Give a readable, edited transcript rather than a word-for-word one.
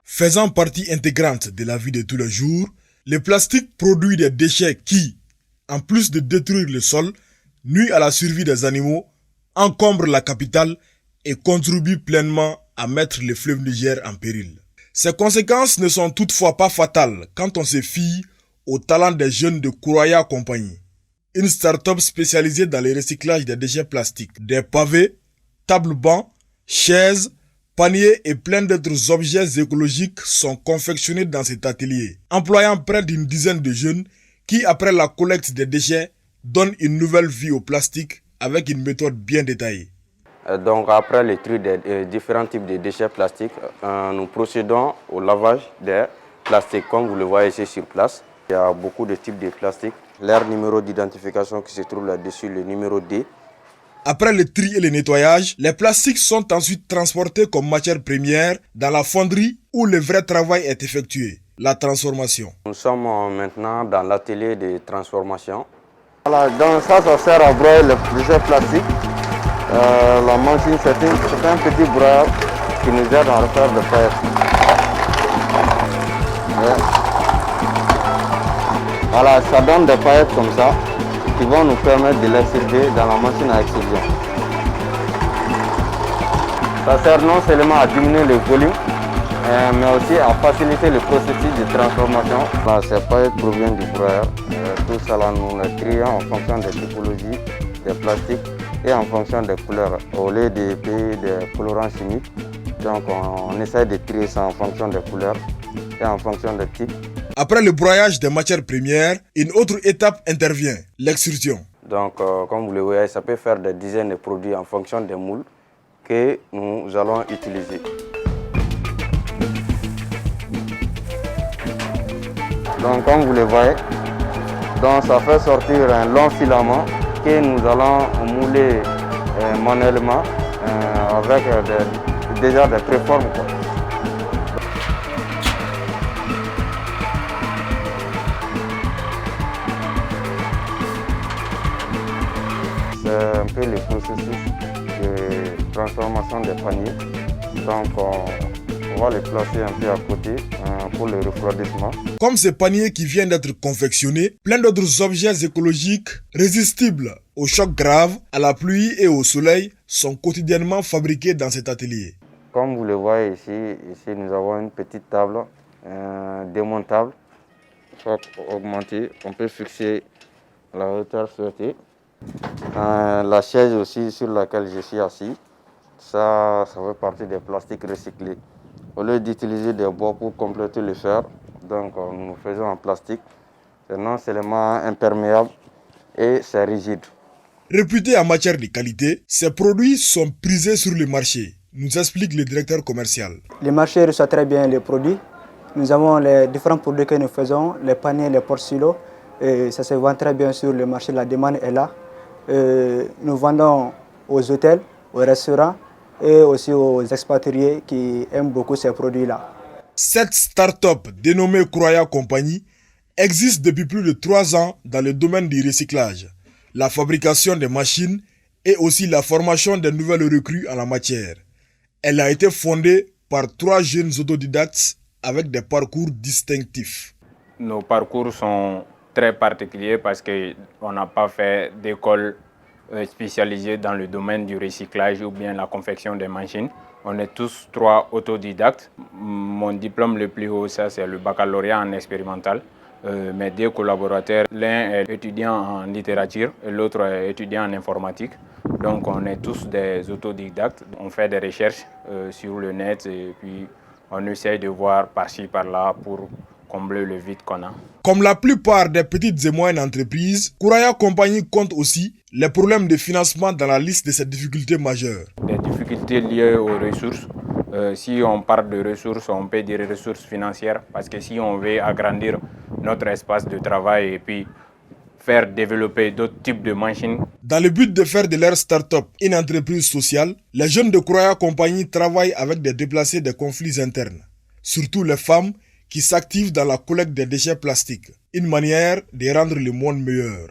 Faisant partie intégrante de la vie de tous les jours, le plastique produit des déchets qui, en plus de détruire le sol, nuit à la survie des animaux, encombre la capitale et contribue pleinement à mettre le fleuve Niger en péril. Ces conséquences ne sont toutefois pas fatales quand on se fie au talent des jeunes de Kouraya Compagnie, une start-up spécialisée dans le recyclage des déchets plastiques. Des pavés, tables-bancs, chaises, paniers et plein d'autres objets écologiques sont confectionnés dans cet atelier, employant près d'une dizaine de jeunes qui, après la collecte des déchets, donnent une nouvelle vie au plastique avec une méthode bien détaillée. Donc après le tri des différents types de déchets plastiques, nous procédons au lavage des plastiques. Comme vous le voyez ici sur place, il y a beaucoup de types de plastiques. Leur numéro d'identification qui se trouve là-dessus, le numéro D. Après le tri et le nettoyage, les plastiques sont ensuite transportés comme matière première dans la fonderie où le vrai travail est effectué, la transformation. Nous sommes maintenant dans l'atelier de transformation. Voilà, donc ça sert à broyer les déchets plastiques. La machine, c'est un petit broyeur qui nous aide à refaire des paillettes. Voilà, ça donne des paillettes comme ça qui vont nous permettre de l'extruder dans la machine à extrusion. Ça sert non seulement à diminuer le volume, mais aussi à faciliter le processus de transformation. Là, ces paillettes proviennent du broyeur. Tout ça, là, nous les trions en fonction des typologies des plastiques et en fonction des couleurs. Au lieu de payer des colorants chimiques, donc on essaie de trier ça en fonction des couleurs et en fonction des types. Après le broyage des matières premières, une autre étape intervient, l'extrusion. Donc, comme vous le voyez, ça peut faire des dizaines de produits en fonction des moules que nous allons utiliser. Donc, comme vous le voyez, donc ça fait sortir un long filament que nous allons mouler manuellement avec déjà des préformes. C'est un peu le processus de transformation des paniers. Donc on va les placer un peu à côté pour le refroidissement. Comme ces paniers qui viennent d'être confectionnés, plein d'autres objets écologiques résistibles aux chocs graves, à la pluie et au soleil sont quotidiennement fabriqués dans cet atelier. Comme vous le voyez ici nous avons une petite table démontable. Pour augmenter, on peut fixer la hauteur souhaitée. La chaise aussi sur laquelle je suis assis, ça fait partie des plastiques recyclés. Au lieu d'utiliser des bois pour compléter le fer, donc nous faisons en plastique. C'est non seulement imperméable et c'est rigide. Réputés en matière de qualité, ces produits sont prisés sur le marché, nous explique le directeur commercial. Le marché reçoit très bien les produits. Nous avons les différents produits que nous faisons, les paniers, les porte-silos. Et ça se vend très bien sur le marché, la demande est là. Nous vendons aux hôtels, aux restaurants et aussi aux expatriés qui aiment beaucoup ces produits-là. Cette start-up dénommée Kouraya Compagnie existe depuis plus de 3 ans dans le domaine du recyclage, la fabrication des machines et aussi la formation des nouvelles recrues en la matière. Elle a été fondée par 3 jeunes autodidactes avec des parcours distinctifs. Nos parcours sont très particulier parce qu'on n'a pas fait d'école spécialisée dans le domaine du recyclage ou bien la confection des machines. On est tous 3 autodidactes. Mon diplôme le plus haut, ça c'est le baccalauréat en expérimental. Mes 2 collaborateurs, l'un est étudiant en littérature et l'autre est étudiant en informatique. Donc on est tous des autodidactes. On fait des recherches sur le net et puis on essaye de voir par-ci par-là pour combler le vide qu'on a. Comme la plupart des petites et moyennes entreprises, Kouraya Compagnie compte aussi les problèmes de financement dans la liste de ses difficultés majeures. Des difficultés liées aux ressources. Si on parle de ressources, on peut dire ressources financières parce que si on veut agrandir notre espace de travail et puis faire développer d'autres types de machines. Dans le but de faire de leur start-up une entreprise sociale, les jeunes de Kouraya Compagnie travaillent avec des déplacés des conflits internes, surtout les femmes qui s'activent dans la collecte des déchets plastiques, une manière de rendre le monde meilleur.